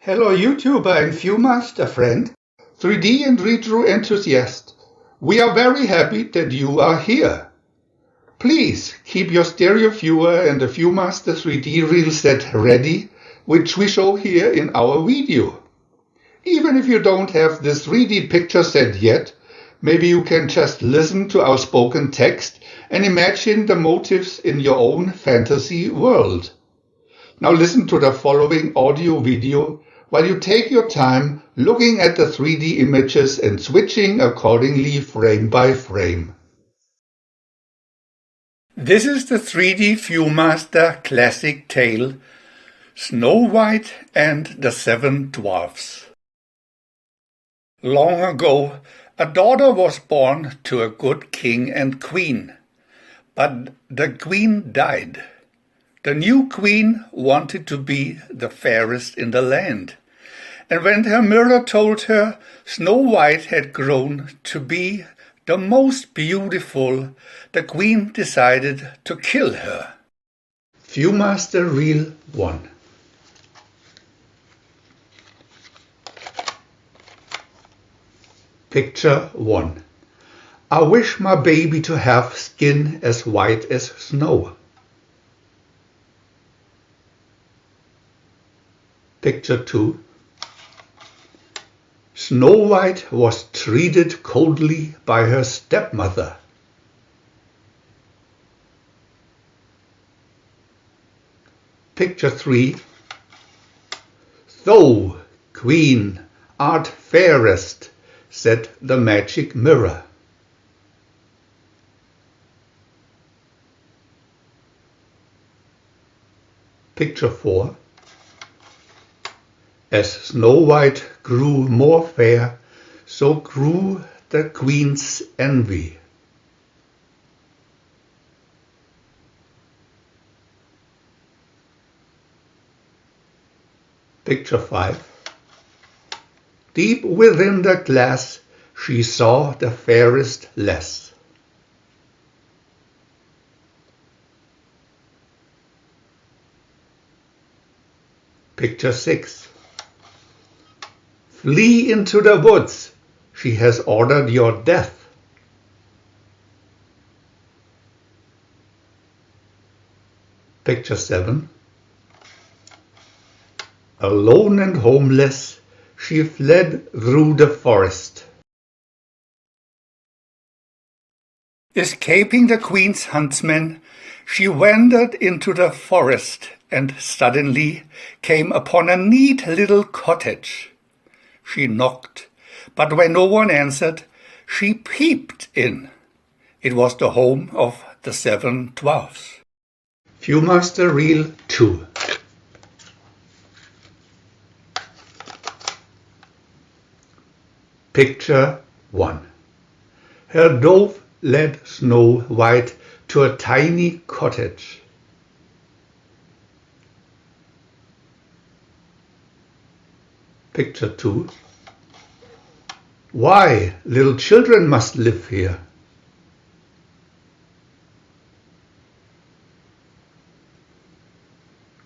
Hello YouTuber and Viewmaster friend, 3D and retro enthusiast. We are very happy that you are here. Please keep your stereo viewer and the Viewmaster 3D reel set ready, which we show here in our video. Even if you don't have this 3D picture set yet, maybe you can just listen to our spoken text and imagine the motifs in your own fantasy world. Now listen to the following audio video while you take your time looking at the 3D images and switching accordingly frame by frame. This is the 3D Viewmaster classic tale, Snow White and the Seven Dwarfs. Long ago, a daughter was born to a good king and queen, but the queen died. The new queen wanted to be the fairest in the land, and when her mirror told her Snow White had grown to be the most beautiful, the queen decided to kill her. Viewmaster Reel 1. Picture 1. I wish my baby to have skin as white as snow. Picture 2. Snow White was treated coldly by her stepmother. Picture 3. Thou, queen, art fairest, said the magic mirror. Picture 4. As Snow White grew more fair, so grew the queen's envy. Picture 5. Deep within the glass, she saw the fairest less. Picture 6. Flee into the woods, she has ordered your death. Picture 7. Alone and homeless, she fled through the forest. Escaping the queen's huntsmen, she wandered into the forest and suddenly came upon a neat little cottage. She knocked, but when no one answered, she peeped in. It was the home of the Seven Dwarfs. Viewmaster Reel 2. Picture 1. Her dove led Snow White to a tiny cottage. Picture 2. Why, little children must live here.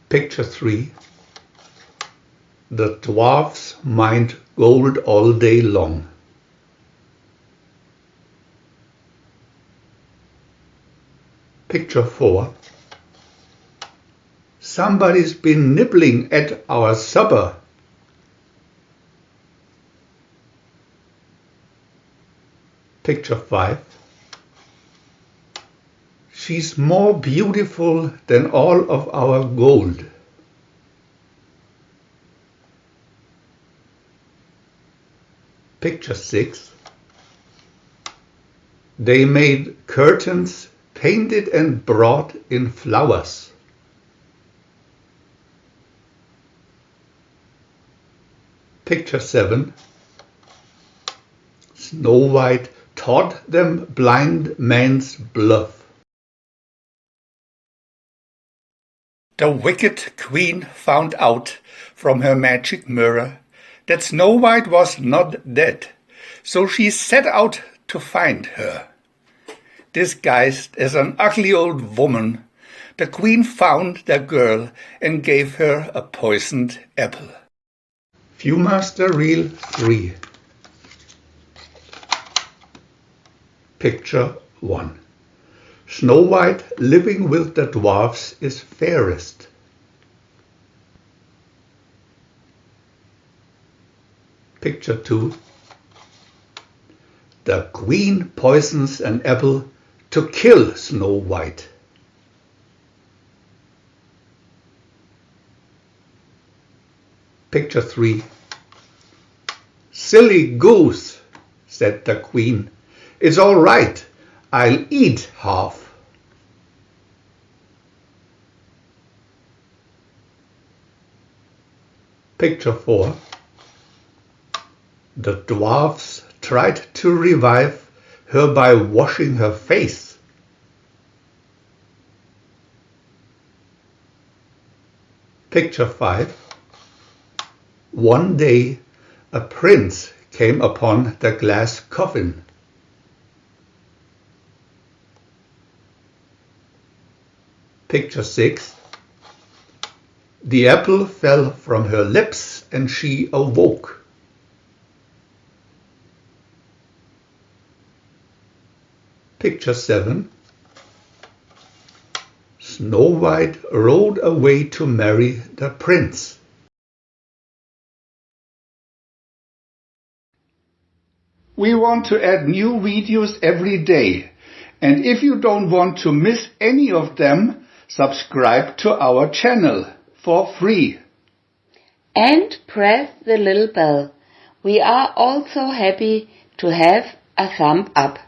Picture 3. The dwarfs mined gold all day long. Picture 4. Somebody's been nibbling at our supper. Picture 5. She's more beautiful than all of our gold. Picture 6. They made curtains painted and brought in flowers. Picture 7. Snow White taught them blind man's bluff. The wicked queen found out from her magic mirror that Snow White was not dead, so she set out to find her. Disguised as an ugly old woman, the queen found the girl and gave her a poisoned apple. Viewmaster Reel 3. Picture 1. Snow White living with the dwarfs is fairest. Picture 2. The queen poisons an apple to kill Snow White. Picture 3. Silly goose, said the queen. It's all right, I'll eat half. Picture 4. The dwarfs tried to revive her by washing her face. Picture 5. One day a prince came upon the glass coffin. Picture 6. The apple fell from her lips and she awoke. Picture 7. Snow White rode away to marry the prince. We want to add new videos every day, and if you don't want to miss any of them, subscribe to our channel for free. And press the little bell. We are also happy to have a thumb up.